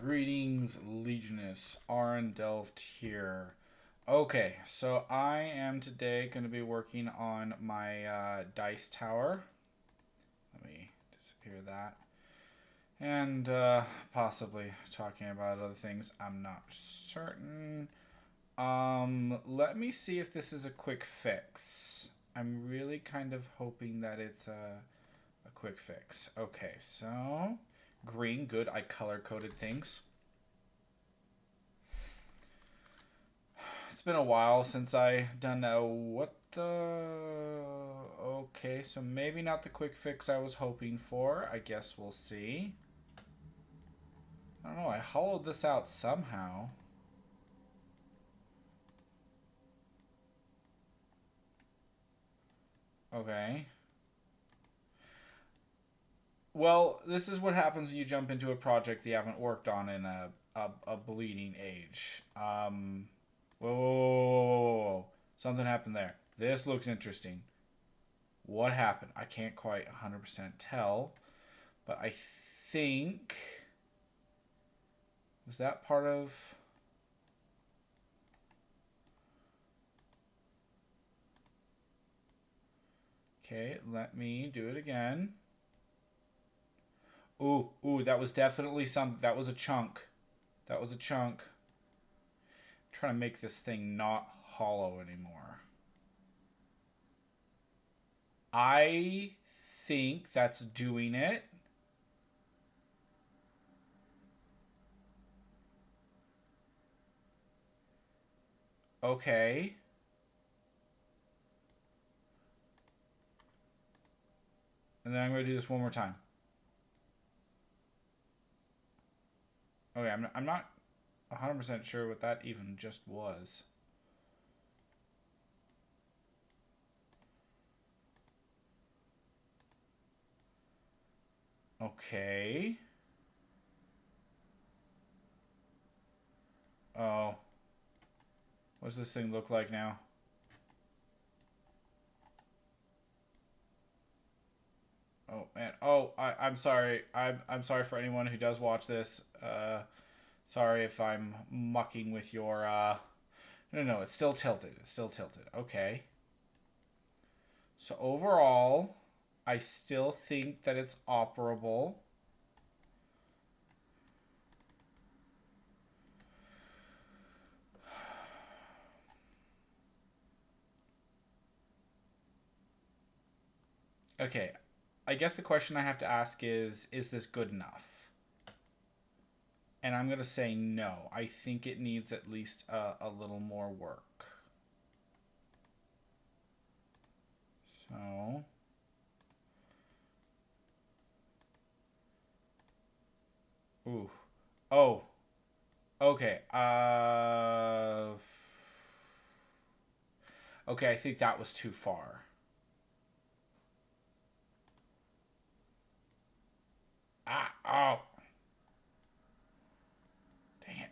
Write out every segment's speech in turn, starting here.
Greetings, Legunus. Arendelft here. Okay, so I am today going to be working on my dice tower. Let me disappear that. And possibly talking about other things. I'm not certain. Let me see if this is a quick fix. I'm really kind of hoping that it's a quick fix. Okay, so green, good. I color-coded things. It's been a while since I done what the... Okay, so maybe not the quick fix I was hoping for. I guess we'll see. I don't know, I hollowed this out somehow. Okay. Well, this is what happens when you jump into a project you haven't worked on in a bleeding age. Whoa. Something happened there. This looks interesting. What happened? I can't quite 100% tell, but I think... Was that part of... Okay, let me do it again. Ooh, that was definitely some... That was a chunk. That was a chunk. I'm trying to make this thing not hollow anymore. I think that's doing it. Okay. And then I'm going to do this one more time. Okay, I'm not 100% sure what that even just was. Okay. Oh. What does this thing look like now? Oh man. Oh, I'm sorry. I'm sorry for anyone who does watch this. Sorry if I'm mucking with your No, it's still tilted. It's still tilted. Okay. So overall, I still think that it's operable. Okay. I guess the question I have to ask is this good enough? And I'm going to say no. I think it needs at least a little more work. So... Ooh. Oh. Okay. Okay, I think that was too far. Oh. Dang it.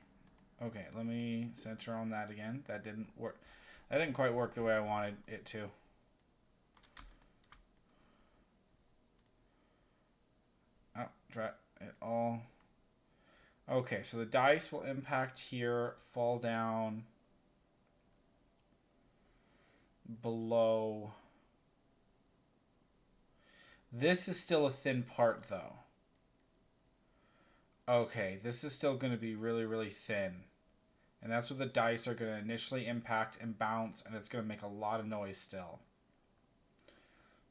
Okay, let me center on that again. That didn't work. That didn't quite work the way I wanted it to. Oh, try it all. Okay, so the dice will impact here, fall down below. This is still a thin part, though. Okay, this is still going to be really, really thin. And that's where the dice are going to initially impact and bounce, and it's going to make a lot of noise still.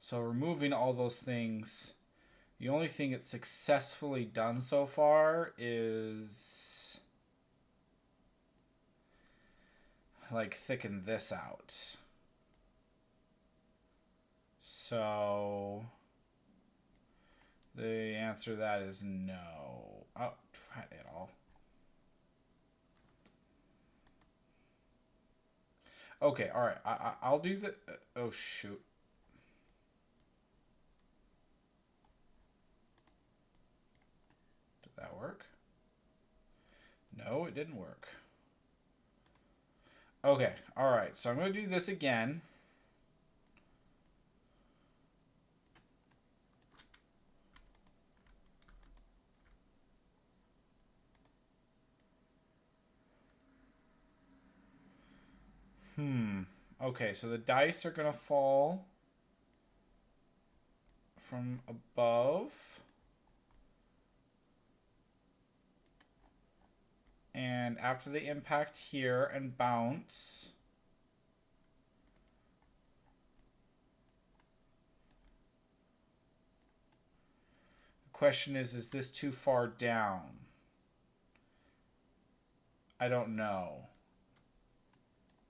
So removing all those things, the only thing it's successfully done so far is like thicken this out. So the answer to that is no. Oh, try it all. Okay, all right. I'll do the... oh, shoot. Did that work? No, it didn't work. Okay, all right. So I'm going to do this again. Okay, so the dice are going to fall from above. And after they impact here and bounce, the question is this too far down? I don't know.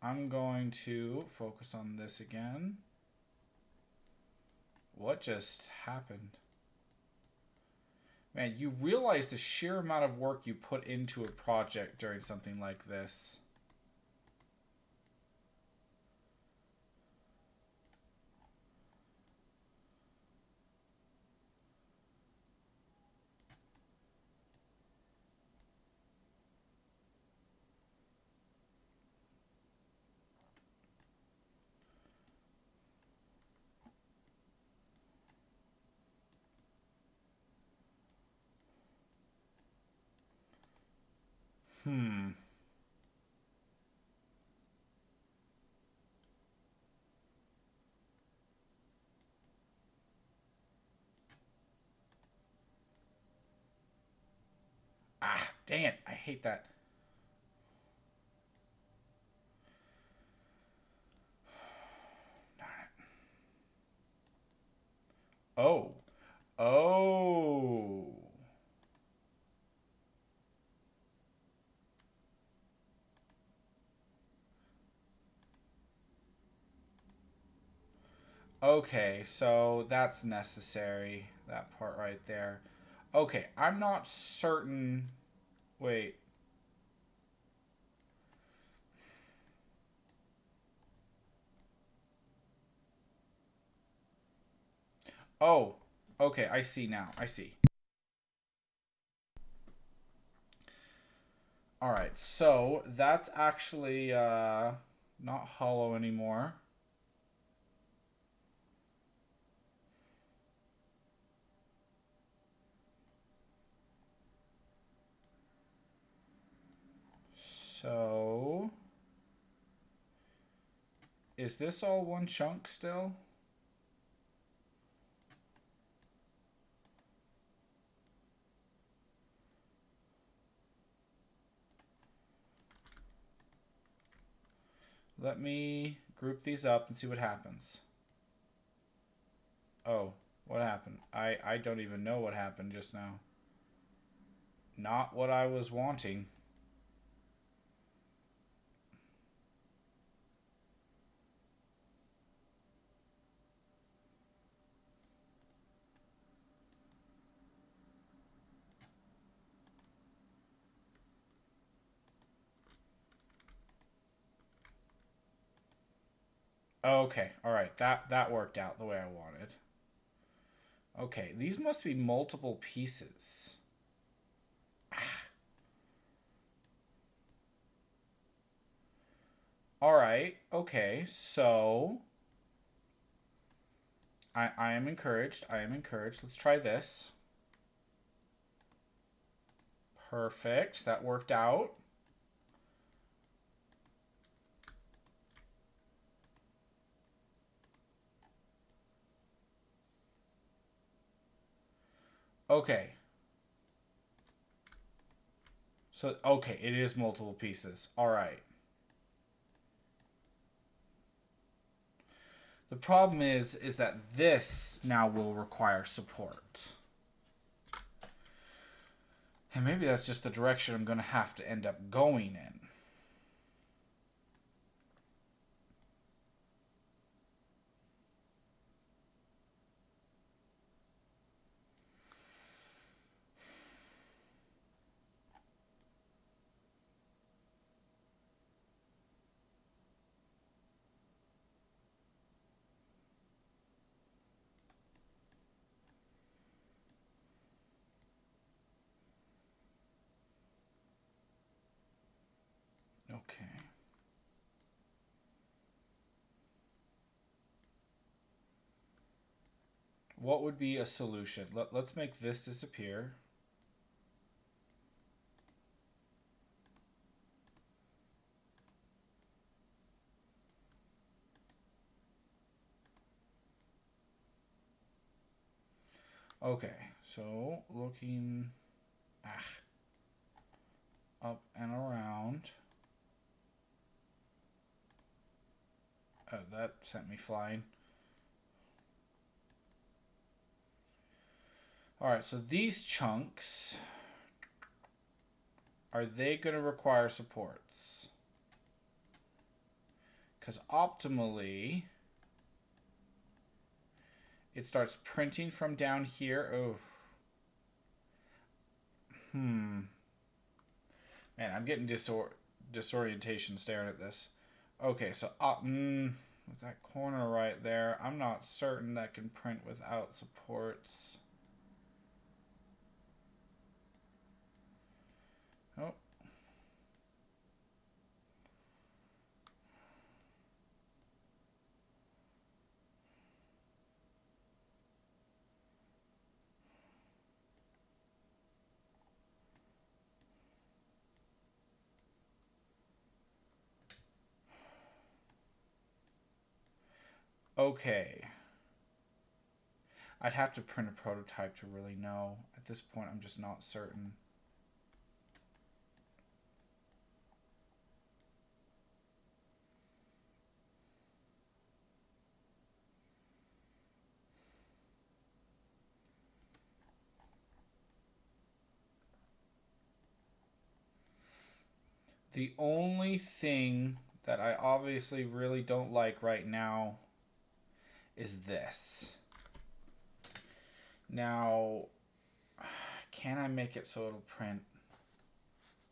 I'm going to focus on this again. What just happened? Man, you realize the sheer amount of work you put into a project during something like this. Ah, dang it. I hate that. Darn it. Oh. Oh. Okay, so that's necessary. That part right there. Okay, I'm not certain. Wait. Oh, okay, I see now. I see. All right, so that's actually not hollow anymore. So, is this all one chunk still? Let me group these up and see what happens. Oh, what happened? I don't even know what happened just now. Not what I was wanting. Okay, all right. That worked out the way I wanted. Okay, these must be multiple pieces. All right. Okay, so I am encouraged. I am encouraged. Let's try this. Perfect. That worked out. Okay. So, okay, it is multiple pieces. All right. The problem is that this now will require support. And maybe that's just the direction I'm going to have to end up going in. Okay. What would be a solution? Let's make this disappear. Okay, so looking up and around. Oh, that sent me flying. All right, so these chunks, are they going to require supports? Because optimally, it starts printing from down here. Oh. Man, I'm getting disorientation staring at this. Okay, so with that corner right there, I'm not certain that can print without supports. Oh. Okay. I'd have to print a prototype to really know. At this point, I'm just not certain. The only thing that I obviously really don't like right now is this. Now, can I make it so it'll print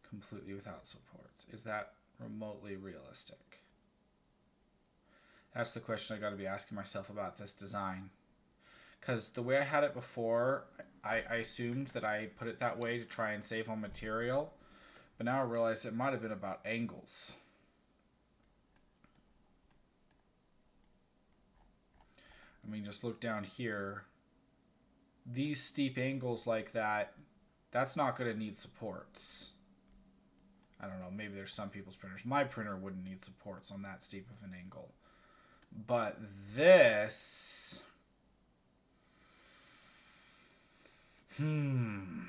completely without supports? Is that remotely realistic? That's the question I got to be asking myself about this design. Because the way I had it before, I assumed that I put it that way to try and save on material. But now I realize it might have been about angles. I mean, just look down here. These steep angles like that, that's not going to need supports. I don't know, maybe there's some people's printers. My printer wouldn't need supports on that steep of an angle. But this... And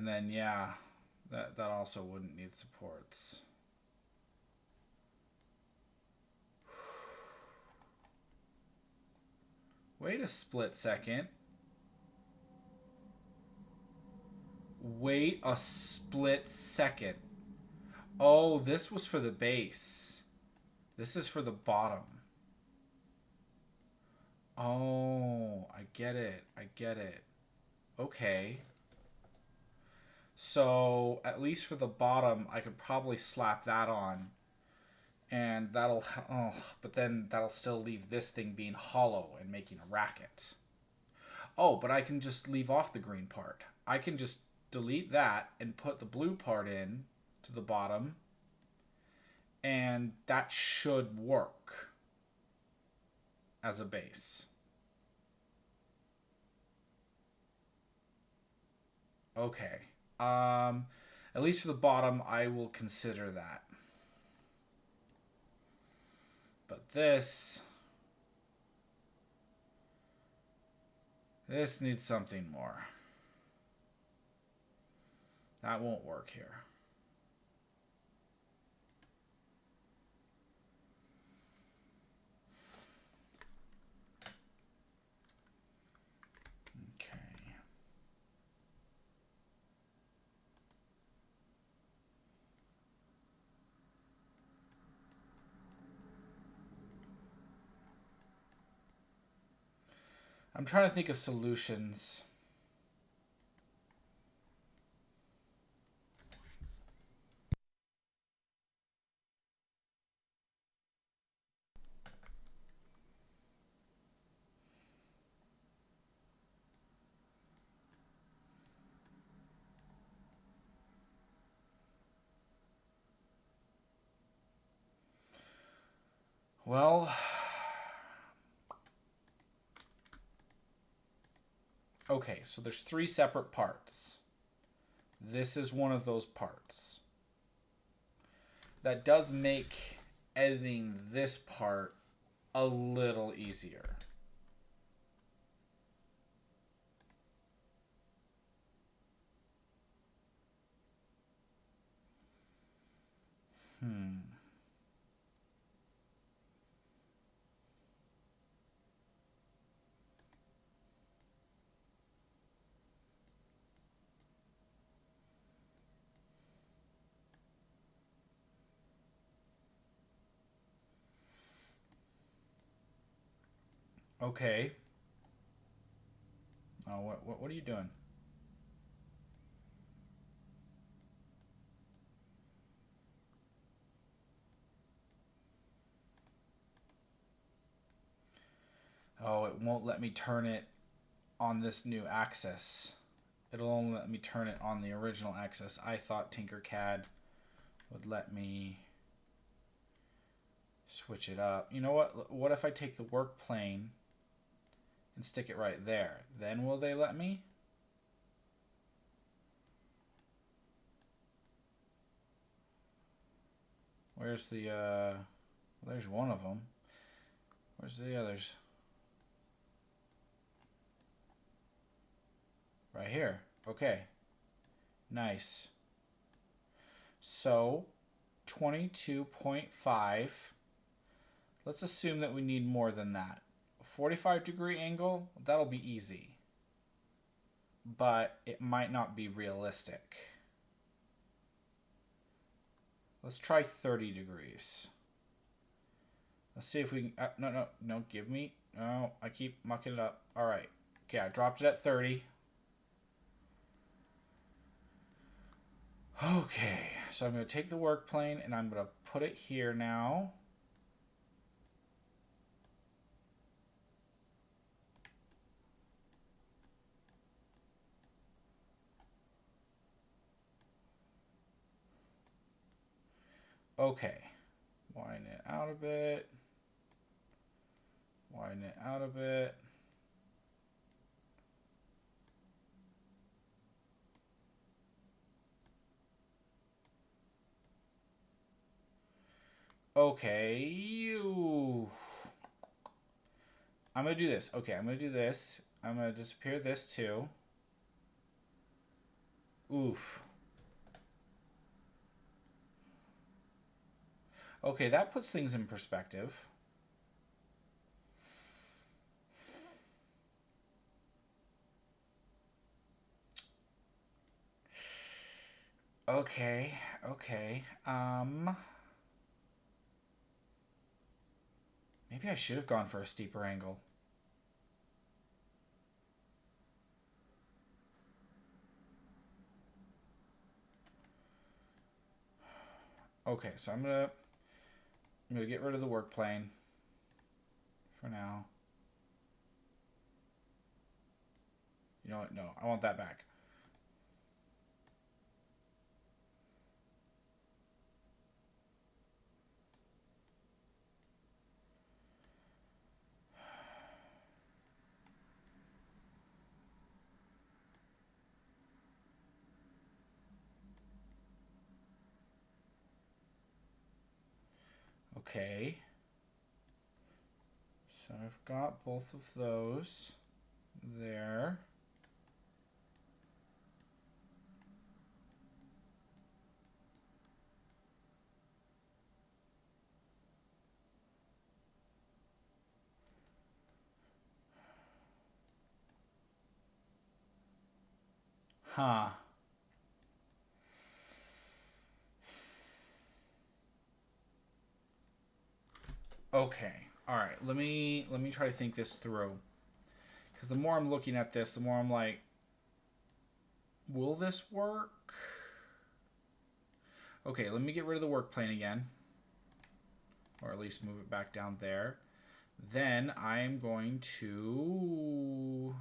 then, yeah, that also wouldn't need supports. Wait a split second. Wait a split second. Oh, this was for the base. This is for the bottom. Oh, I get it. I get it. Okay. So, at least for the bottom, I could probably slap that on. And that'll... Oh, but then that'll still leave this thing being hollow and making a racket. Oh, but I can just leave off the green part. I can just delete that and put the blue part in to the bottom. And that should work as a base. Okay. At least for the bottom, I will consider that. But this needs something more. That won't work here. Okay. I'm trying to think of solutions. Well, okay, so there's 3 separate parts. This is one of those parts. That does make editing this part a little easier. Okay. Oh, what are you doing? Oh, it won't let me turn it on this new axis. It'll only let me turn it on the original axis. I thought Tinkercad would let me switch it up. You know what? What if I take the work plane and stick it right there? Then will they let me? Where's the, there's one of them. Where's the others? Right here. Okay. Nice. So, 22.5. Let's assume that we need more than that. A 45-degree angle, that'll be easy. But it might not be realistic. Let's try 30 degrees. Let's see if we can... No, give me... No, I keep mucking it up. All right. Okay, I dropped it at 30. Okay, so I'm going to take the work plane and I'm going to put it here now. Okay, widen it out a bit. Widen it out a bit. Okay. I'm going to do this. Okay, I'm going to do this. I'm going to disappear this too. Oof. Okay, that puts things in perspective. Okay. Maybe I should have gone for a steeper angle. Okay, so I'm gonna get rid of the work plane for now. You know what? No, I want that back. Okay. So I've got both of those there. Huh. Okay. All right. Let me try to think this through. Because the more I'm looking at this, the more I'm like, will this work? Okay, let me get rid of the work plane again. Or at least move it back down there. Then I'm going to...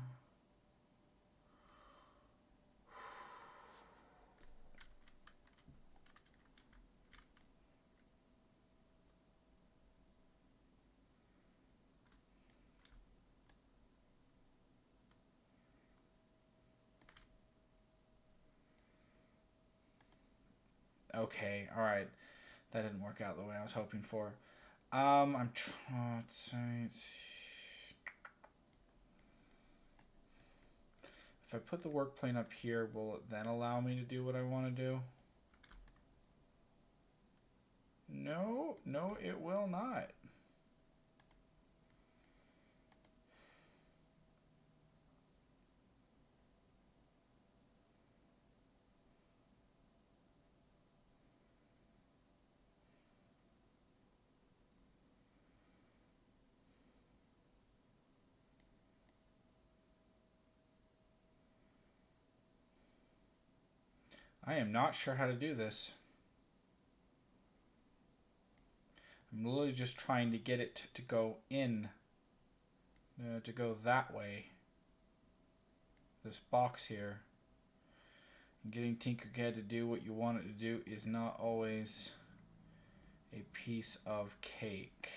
Okay, all right. That didn't work out the way I was hoping for. I'm trying. If I put the work plane up here, will it then allow me to do what I want to do? No, it will not. I am not sure how to do this. I'm literally just trying to get it to go in, to go that way. This box here. And getting Tinkercad to do what you want it to do is not always a piece of cake.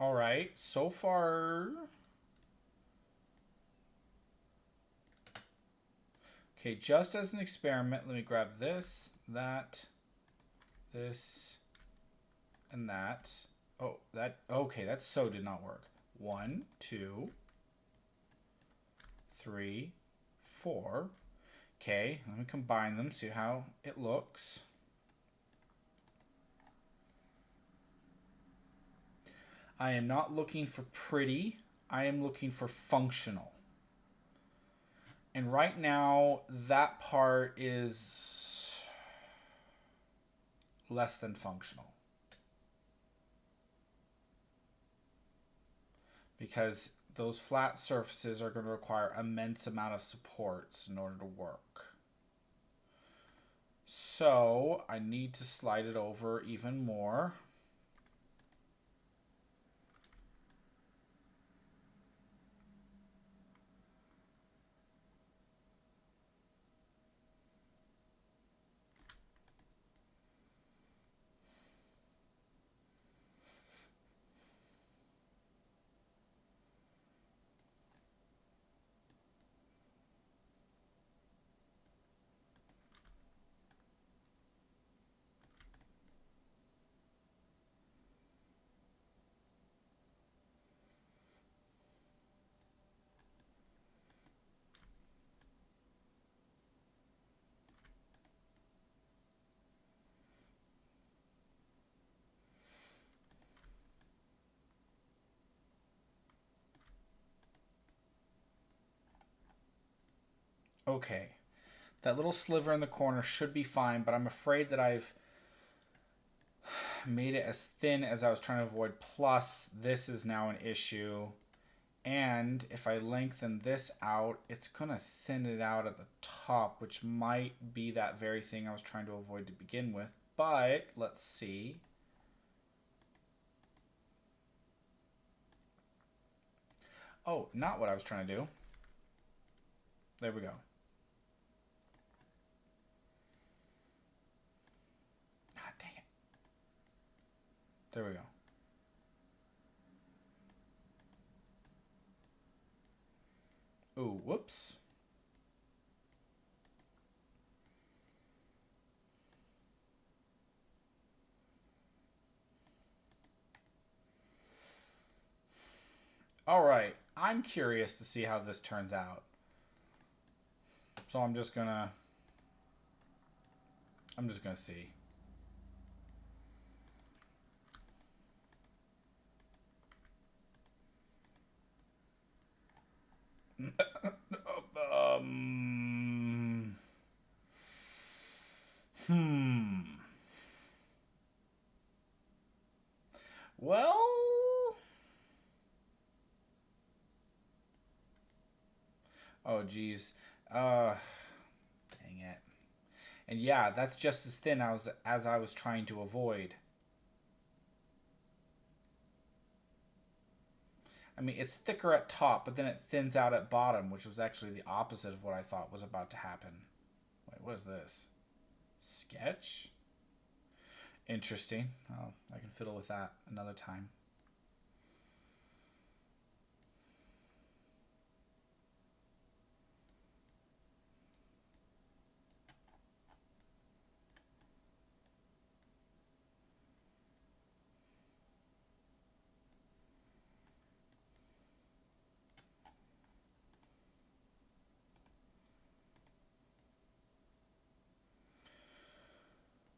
All right, so far. Okay, just as an experiment, let me grab this, that, this, and that. Oh, that, okay, that so did not work. 1, 2, 3, 4. Okay, let me combine them, see how it looks. I am not looking for pretty. I am looking for functional. And right now, that part is less than functional. Because those flat surfaces are going to require immense amount of supports in order to work. So I need to slide it over even more. Okay, that little sliver in the corner should be fine, but I'm afraid that I've made it as thin as I was trying to avoid, plus this is now an issue. And if I lengthen this out, it's going to thin it out at the top, which might be that very thing I was trying to avoid to begin with. But let's see. Oh, not what I was trying to do. There we go. Ah, dang it. There we go. Ooh, whoops. All right, I'm curious to see how this turns out. So I'm just gonna see. um, Well, oh geez, dang it. And yeah, that's just as thin as I was trying to avoid. I mean, it's thicker at top, but then it thins out at bottom, which was actually the opposite of what I thought was about to happen. Wait, what is this? Sketch? Interesting. Oh, I can fiddle with that another time.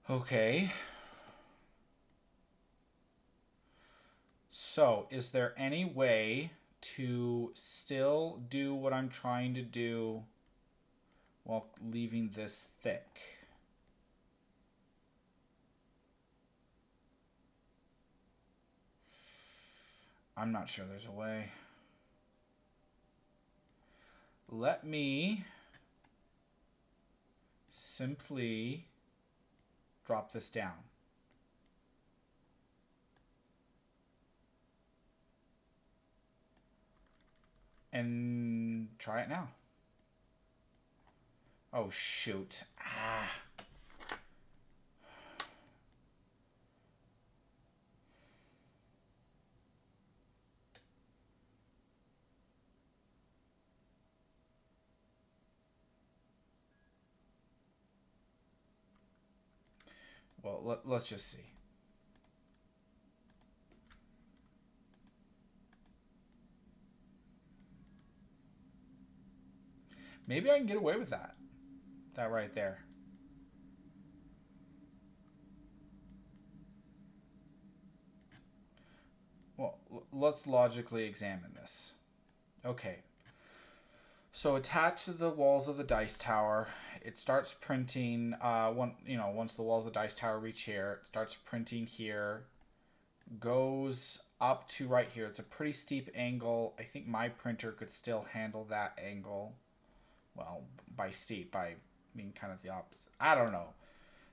Okay. So, is there any way to still do what I'm trying to do while leaving this thick? I'm not sure there's a way. Let me simply drop this down. And try it now. Oh, shoot. Ah. Well, let's just see. Maybe I can get away with that. That right there. Well, let's logically examine this. Okay. So attached to the walls of the dice tower, it starts printing. Once the walls of the dice tower reach here, it starts printing here. Goes up to right here. It's a pretty steep angle. I think my printer could still handle that angle. Well, by steep, I mean kind of the opposite. I don't know.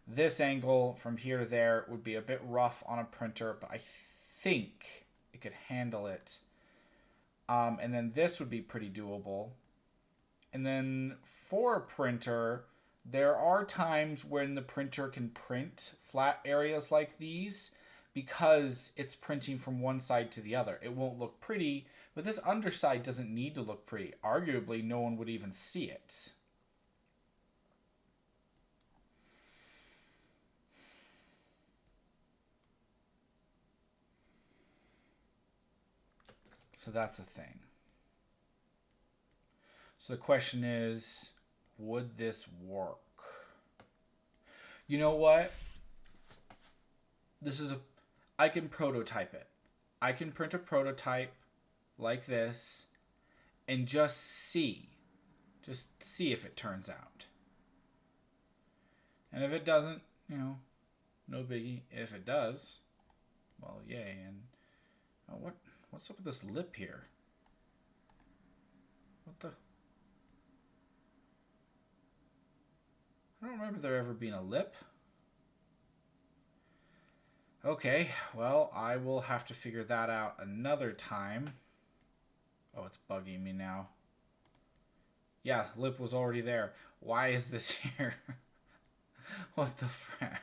This angle from here to there would be a bit rough on a printer, but I think it could handle it. And then this would be pretty doable. And then for a printer, there are times when the printer can print flat areas like these because it's printing from one side to the other. It won't look pretty, but this underside doesn't need to look pretty. Arguably, no one would even see it. So that's a thing. So the question is, would this work? You know what? I can prototype it. I can print a prototype like this and just see if it turns out. And if it doesn't, no biggie. If it does, well, yay. And what's up with this lip here? What the? I don't remember there ever being a lip. Okay, well, I will have to figure that out another time. Oh, it's bugging me now. Yeah, lip was already there. Why is this here? What the frack?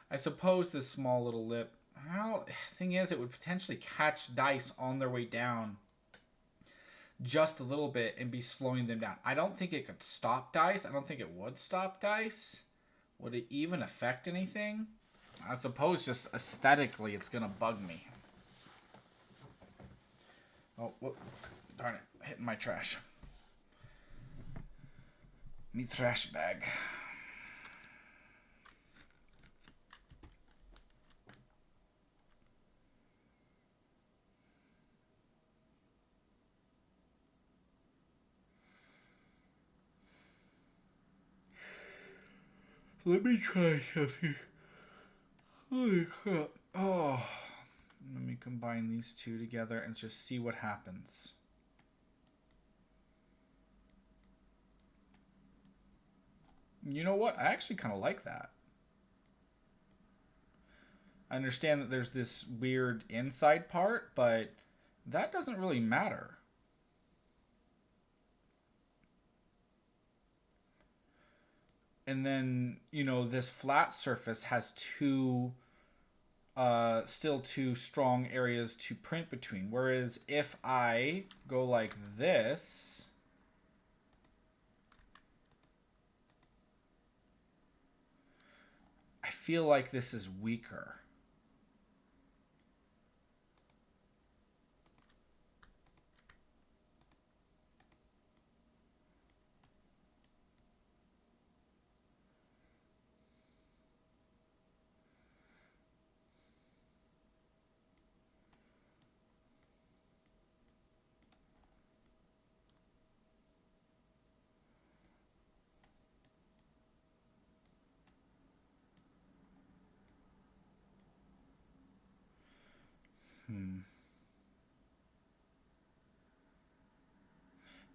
I suppose this small little lip... Well, thing is, it would potentially catch dice on their way down just a little bit and be slowing them down. I don't think it could stop dice. I don't think it would stop dice. Would it even affect anything? I suppose just aesthetically it's going to bug me. Oh, whoop. Darn it. Hitting my trash. Me trash bag. Let me try something. Holy crap. Oh. Let me combine these two together and just see what happens. You know what? I actually kind of like that. I understand that there's this weird inside part, but that doesn't really matter. And then, you know, this flat surface has still two strong areas to print between. Whereas if I go like this, I feel like this is weaker.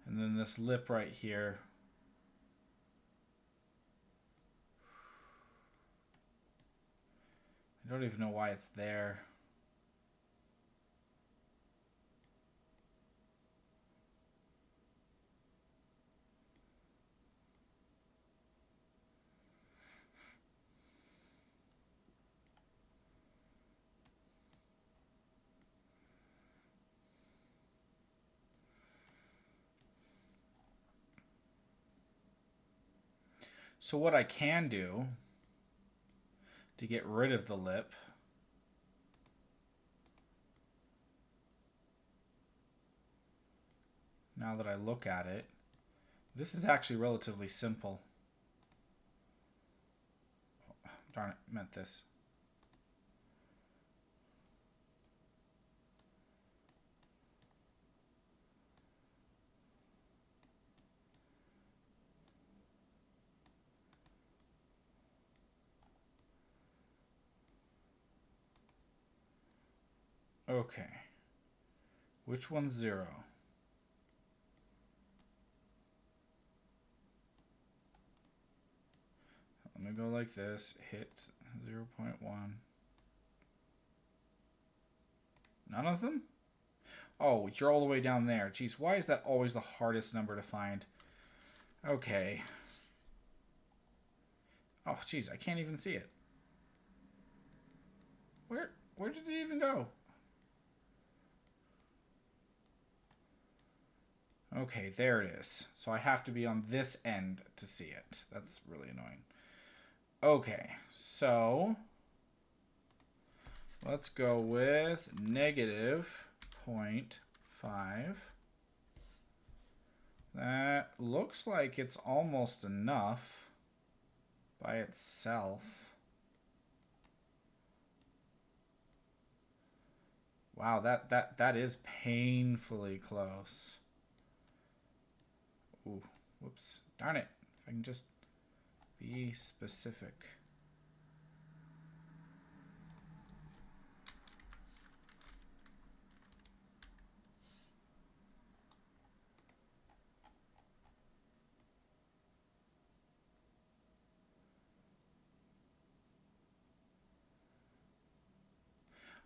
And then this lip right here. I don't even know why it's there. So what I can do to get rid of the lip, now that I look at it, this is actually relatively simple. Oh, darn it, meant this. Okay. Which one's 0? Let me go like this, hit 0.1. None of them? Oh, you're all the way down there. Jeez, why is that always the hardest number to find? Okay. Oh, jeez, I can't even see it. Where did it even go? Okay, there it is. So I have to be on this end to see it. That's really annoying. Okay, so let's go with -0.5. That looks like it's almost enough by itself. Wow, that is painfully close. Ooh, whoops. Darn it. If I can just be specific.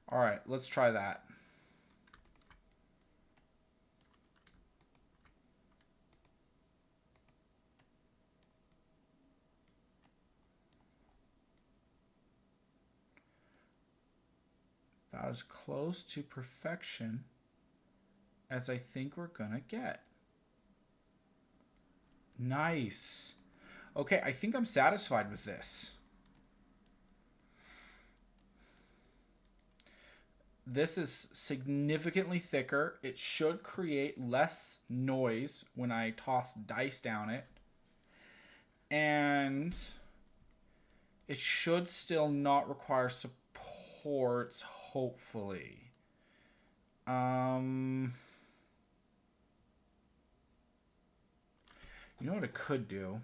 All right, let's try that. About as close to perfection as I think we're gonna get. Nice. Okay, I think I'm satisfied with this. This is significantly thicker. It should create less noise when I toss dice down it. And it should still not require supports, hopefully. You know what it could do?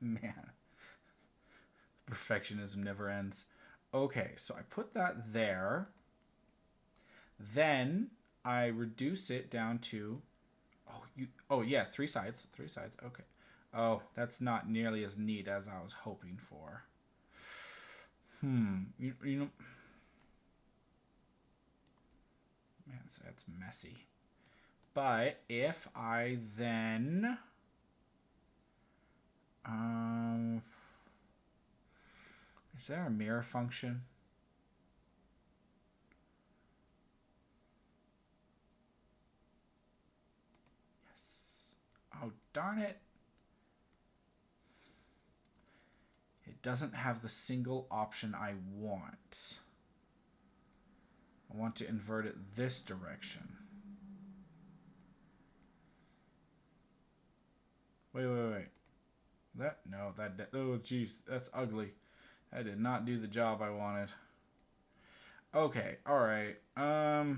Man, perfectionism never ends. Okay, so I put that there. Then I reduce it down to, oh yeah, 3 sides. 3 sides. Okay. Oh, that's not nearly as neat as I was hoping for. You know, man, that's messy. But if I then, is there a mirror function? Yes. Oh, darn it. It doesn't have the single option I want. I want to invert it this direction. Wait. Oh, jeez, that's ugly. That did not do the job I wanted. Okay, alright. I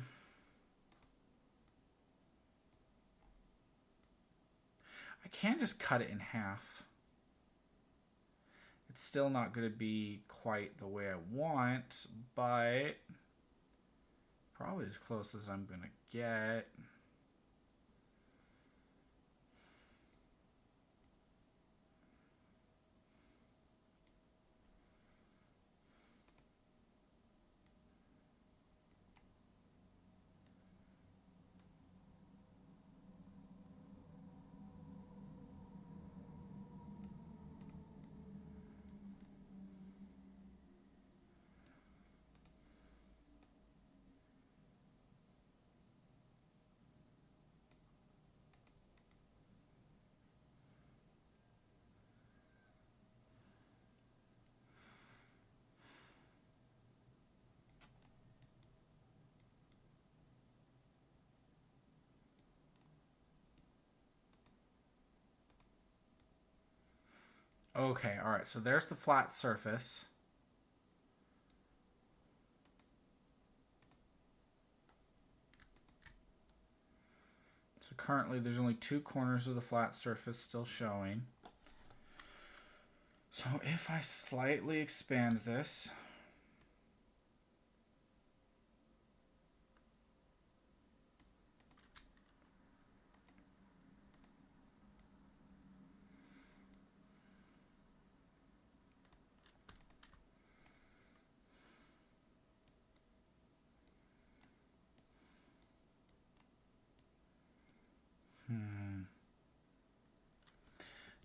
can just cut it in half. It's still not going to be quite the way I want, but probably as close as I'm going to get. Okay, alright, so there's the flat surface. So currently there's only 2 corners of the flat surface still showing. So if I slightly expand this,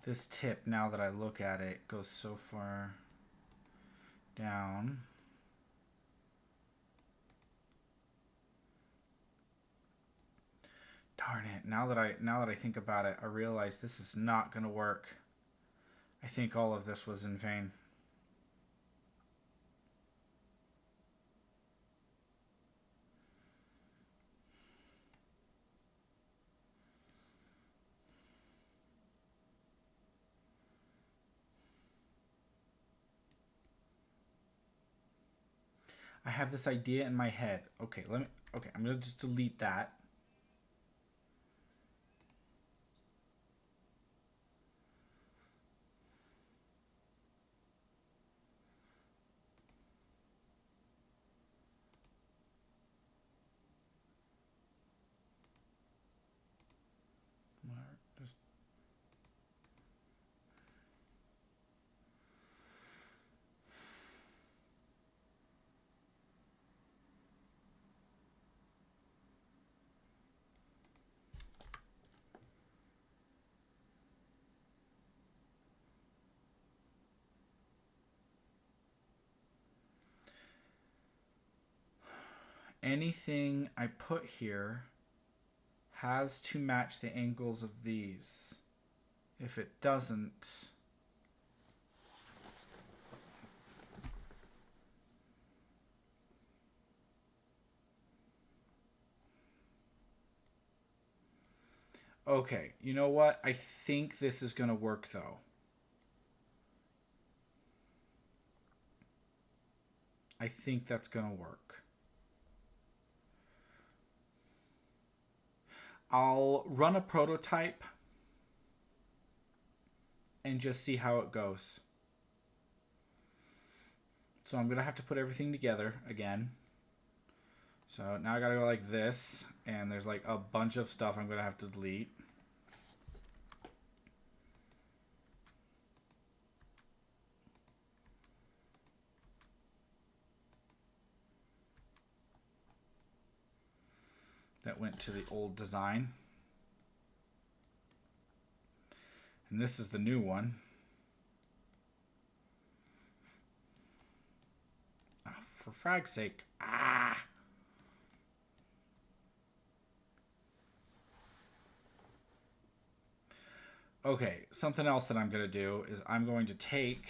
this tip, now that I look at it, goes so far down. Darn it. Now that I think about it, I realize this is not going to work. I think all of this was in vain. I have this idea in my head. Okay, I'm going to just delete that. Anything I put here has to match the angles of these. If it doesn't, okay, you know what? I think this is going to work though. I think that's going to work. I'll run a prototype and just see how it goes. So I'm going to have to put everything together again. So now I got to go like this, and there's like a bunch of stuff I'm going to have to delete. That went to the old design. And this is the new one. Oh, for frag's sake. Ah! Okay, something else that I'm going to do is I'm going to take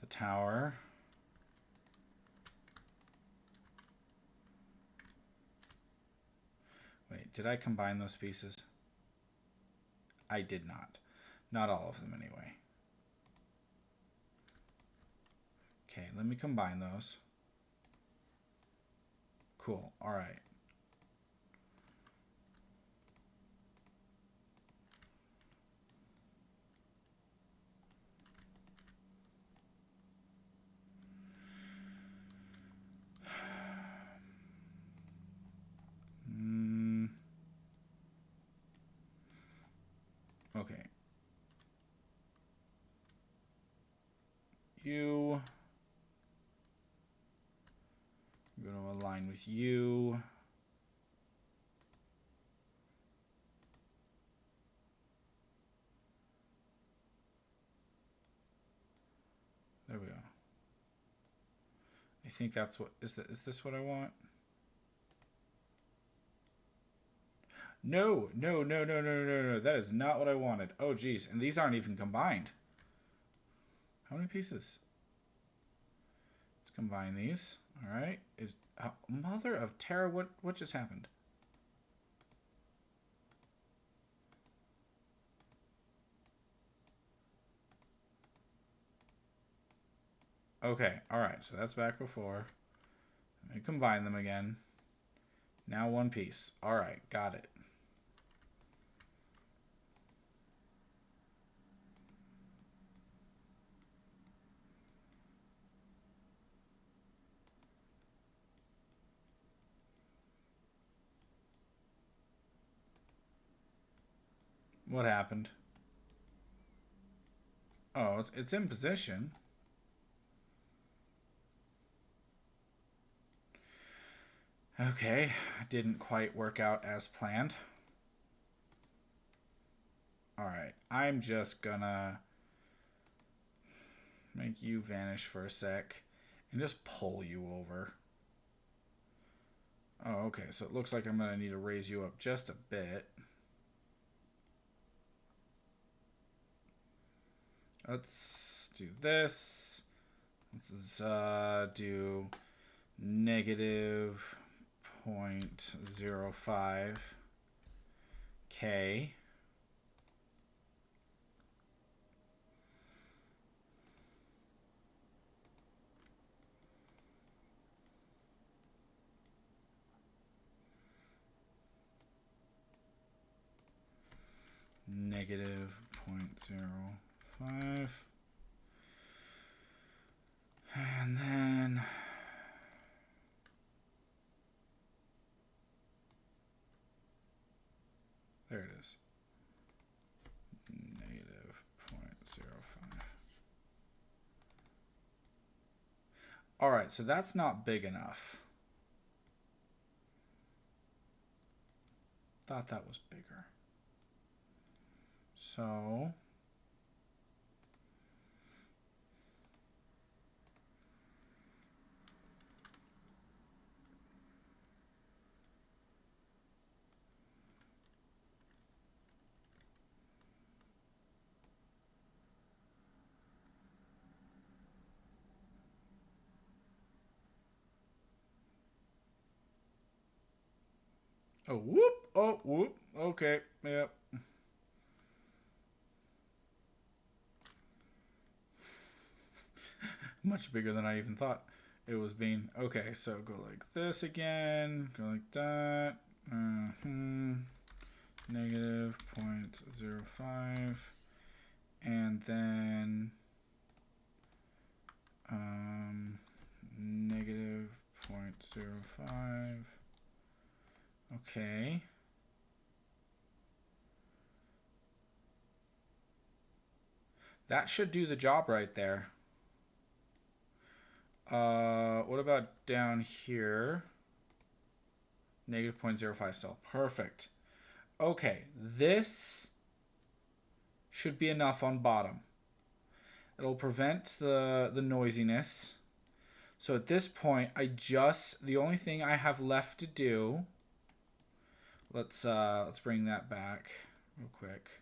the tower. Wait, did I combine those pieces? I did not. Not all of them anyway. Okay, let me combine those. Cool, all right. Okay. You. I'm going to align with you. There we go. I think that's what is this what I want? No. That is not what I wanted. Oh geez, and these aren't even combined. How many pieces? Let's combine these. All right. Is mother of terror? What just happened? Okay. All right. So that's back before. Let me combine them again. Now one piece. All right. Got it. What happened? Oh, it's in position. Okay, didn't quite work out as planned. Alright, I'm just gonna make you vanish for a sec and just pull you over. Oh, okay, so it looks like I'm gonna need to raise you up just a bit. Let's do this. Let's do negative 0.05 K. Negative 0.05. And then there it is. Negative 0.05. All right, so that's not big enough. Thought that was bigger. So oh, whoop. Oh, whoop. Okay. Yep. Much bigger than I even thought it was being. Okay, so go like this again. Go like that. negative 0.05, and then negative 0.05. Okay. That should do the job right there. What about down here? Negative 0.05 still. Perfect. Okay, this should be enough on bottom. It'll prevent the noisiness. So at this point, the only thing I have left to do, let's bring that back real quick.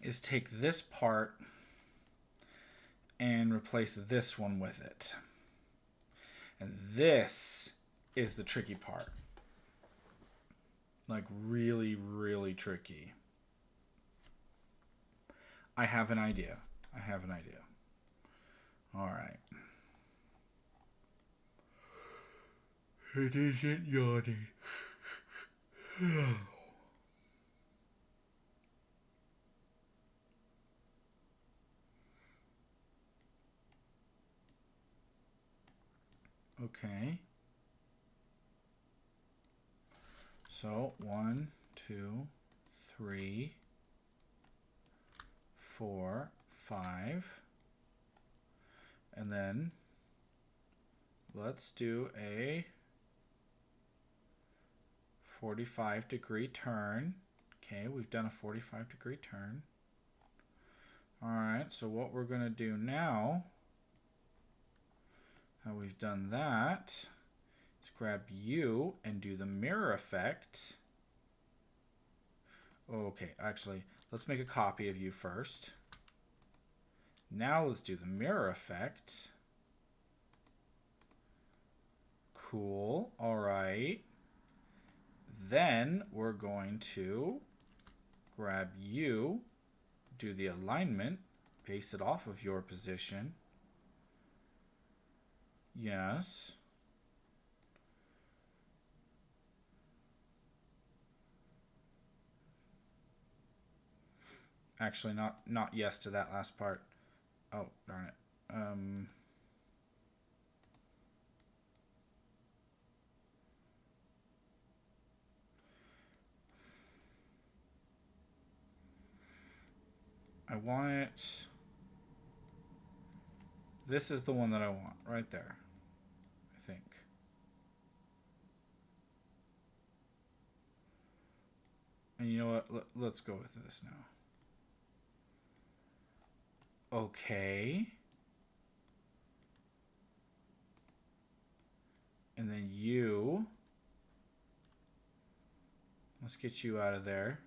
Is take this part and replace this one with it. And this is the tricky part. Like really, really tricky. I have an idea. All right. It isn't yawning. Okay. So 1, 2, 3, 4, 5. And then let's do a 45-degree turn. Okay, we've done a 45-degree turn. All right, so what we're going to do now, now we've done that, is grab you and do the mirror effect. Okay, actually, let's make a copy of you first. Now let's do the mirror effect. Cool, all right. Then we're going to grab you, do the alignment, base it off of your position. Yes. Actually, not yes to that last part. Oh, darn it. I want it. This is the one that I want right there, I think. And you know what? Let's go with this now. Okay. And then you. Let's get you out of there.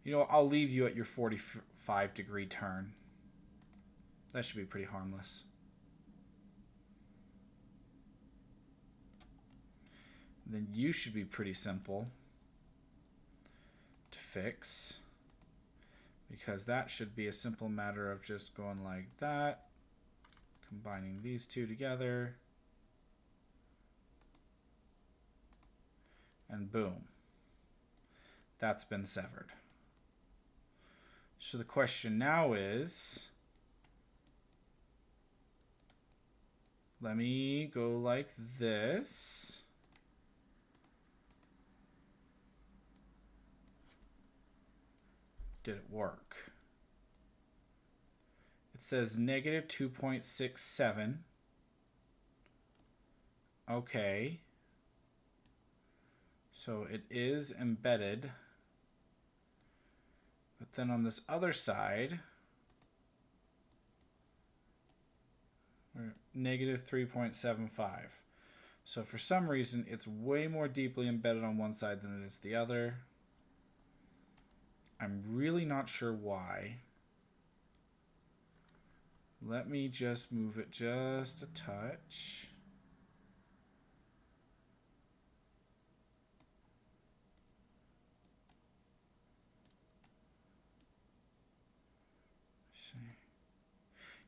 You know, I'll leave you at your 45-degree turn. That should be pretty harmless. Then you should be pretty simple to fix, because that should be a simple matter of just going like that, combining these two together, and boom, that's been severed. So the question now is, let me go like this. Did it work? It says negative 2.67. Okay. So it is embedded. But then on this other side, Negative 3.75. So for some reason, it's way more deeply embedded on one side than it is the other. I'm really not sure why. Let me just move it just a touch.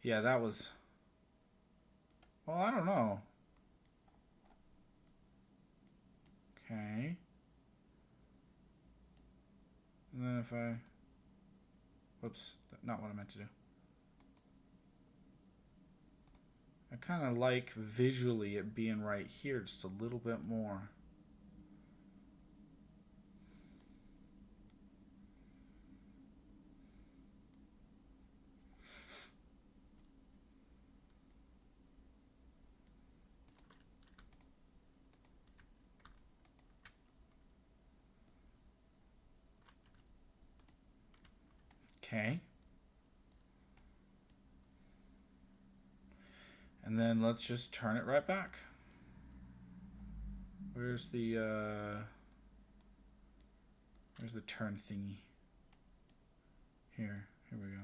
Yeah, that was... Well, I don't know. Okay. And then if I... Whoops, not what I meant to do. I kind of like visually it being right here just a little bit more. Okay. And then let's just turn it right back. Where's the turn thingy? Here we go.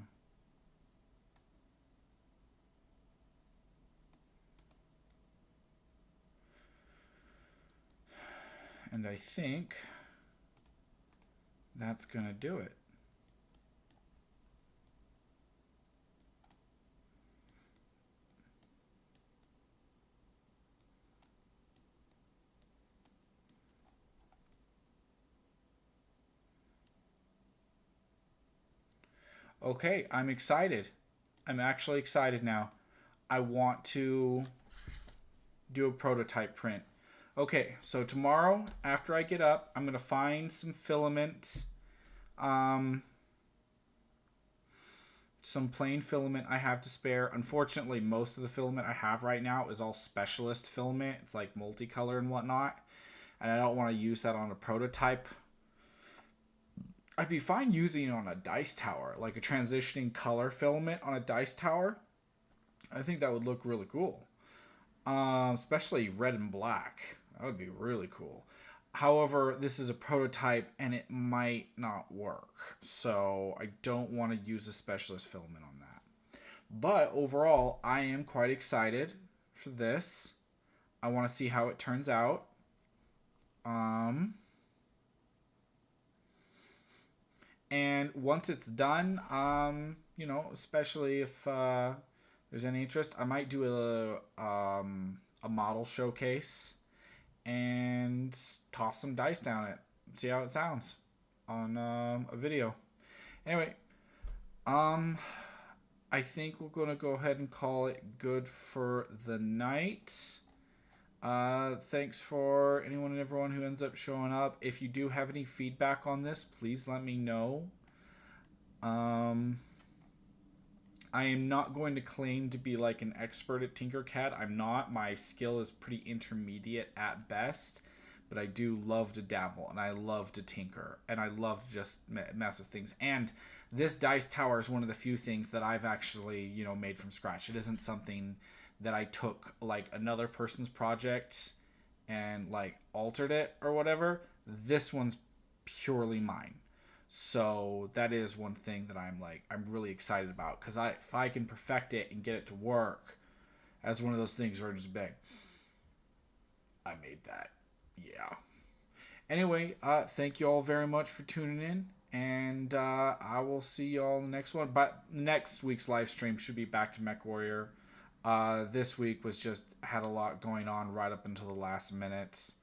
And I think that's gonna do it. Okay, I'm excited. I'm actually excited now. I want to do a prototype print. Okay, so tomorrow after I get up, I'm going to find some filament. Some plain filament I have to spare. Unfortunately, most of the filament I have right now is all specialist filament. It's like multicolor and whatnot. And I don't want to use that on a prototype. I'd be fine using it on a dice tower, like a transitioning color filament on a dice tower. I think that would look really cool. Especially red and black. That would be really cool. However, this is a prototype and it might not work. So I don't want to use a specialist filament on that. But overall, I am quite excited for this. I want to see how it turns out. And once it's done, you know, especially if there's any interest, I might do a model showcase and toss some dice down it, see how it sounds on a video. Anyway, I think we're gonna go ahead and call it good for the night. Thanks for anyone and everyone who ends up showing up. If you do have any feedback on this, please let me know. I am not going to claim to be like an expert at Tinkercad. I'm not. My skill is pretty intermediate at best, but I do love to dabble and I love to tinker and I love to just mess with things. And this dice tower is one of the few things that I've actually, you know, made from scratch. It isn't something that I took like another person's project and like altered it or whatever. This one's purely mine. So that is one thing that I'm really excited about, because if I can perfect it and get it to work as one of those things where it's just bang, I made that. Yeah. Anyway, thank you all very much for tuning in, and I will see you all in the next one. But next week's live stream should be back to MechWarrior. This week was just had a lot going on right up until the last minutes.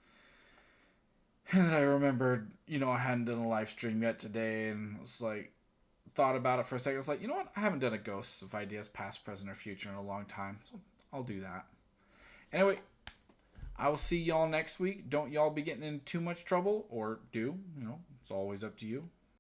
And then I remembered, you know, I hadn't done a live stream yet today, and was like, thought about it for a second. I was like, you know what? I haven't done a Ghosts of Ideas Past, Present, or Future in a long time, so I'll do that. Anyway, I will see y'all next week. Don't y'all be getting in too much trouble, or do, you know, it's always up to you.